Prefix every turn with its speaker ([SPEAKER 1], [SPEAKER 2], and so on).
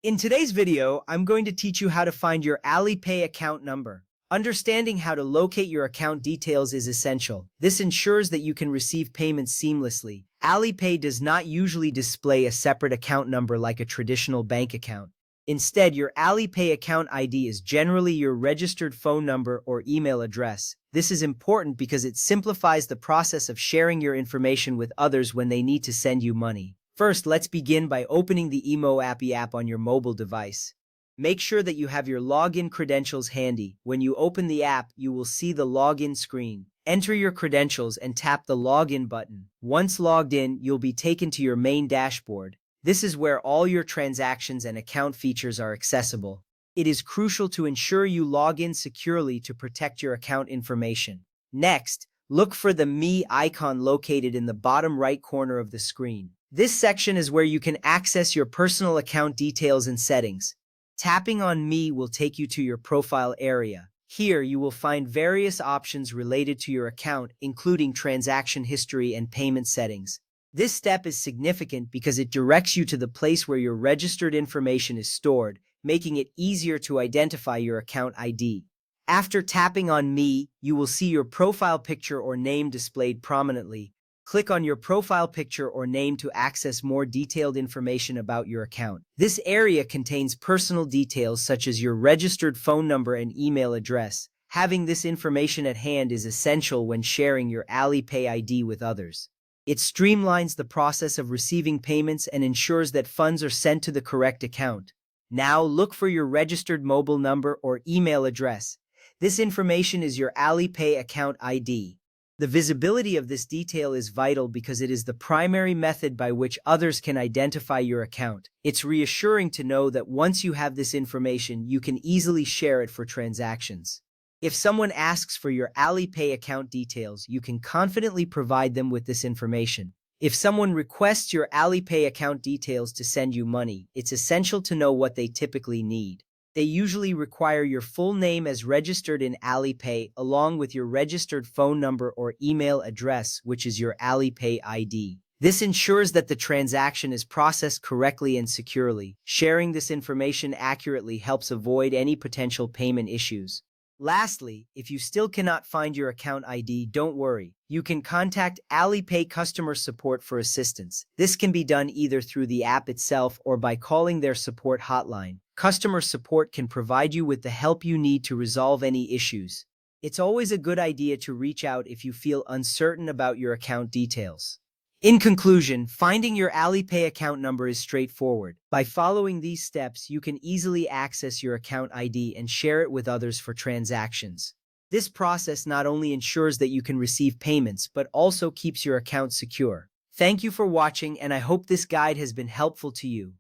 [SPEAKER 1] In today's video, I'm going to teach you how to find your Alipay account number. Understanding how to locate your account details is essential. This ensures that you can receive payments seamlessly. Alipay does not usually display a separate account number like a traditional bank account. Instead, your Alipay account ID is generally your registered phone number or email address. This is important because it simplifies the process of sharing your information with others when they need to send you money. First, let's begin by opening the Imo app on your mobile device. Make sure that you have your login credentials handy. When you open the app, you will see the login screen. Enter your credentials and tap the login button. Once logged in, you'll be taken to your main dashboard. This is where all your transactions and account features are accessible. It is crucial to ensure you log in securely to protect your account information. Next, look for the Me icon located in the bottom right corner of the screen. This section is where you can access your personal account details and settings. Tapping on Me will take you to your profile area. Here, you will find various options related to your account, including transaction history and payment settings. This step is significant because it directs you to the place where your registered information is stored, making it easier to identify your account ID. After tapping on Me, you will see your profile picture or name displayed prominently. Click on your profile picture or name to access more detailed information about your account. This area contains personal details such as your registered phone number and email address. Having this information at hand is essential when sharing your Alipay ID with others. It streamlines the process of receiving payments and ensures that funds are sent to the correct account. Now look for your registered mobile number or email address. This information is your Alipay account ID. The visibility of this detail is vital because it is the primary method by which others can identify your account. It's reassuring to know that once you have this information, you can easily share it for transactions. If someone asks for your Alipay account details, you can confidently provide them with this information. If someone requests your Alipay account details to send you money, it's essential to know what they typically need. They usually require your full name as registered in Alipay, along with your registered phone number or email address, which is your Alipay ID. This ensures that the transaction is processed correctly and securely. Sharing this information accurately helps avoid any potential payment issues. Lastly, if you still cannot find your account ID, don't worry. You can contact Alipay customer support for assistance. This can be done either through the app itself or by calling their support hotline. Customer support can provide you with the help you need to resolve any issues. It's always a good idea to reach out if you feel uncertain about your account details. In conclusion, finding your Alipay account number is straightforward. By following these steps, you can easily access your account ID and share it with others for transactions. This process not only ensures that you can receive payments, but also keeps your account secure. Thank you for watching, and I hope this guide has been helpful to you.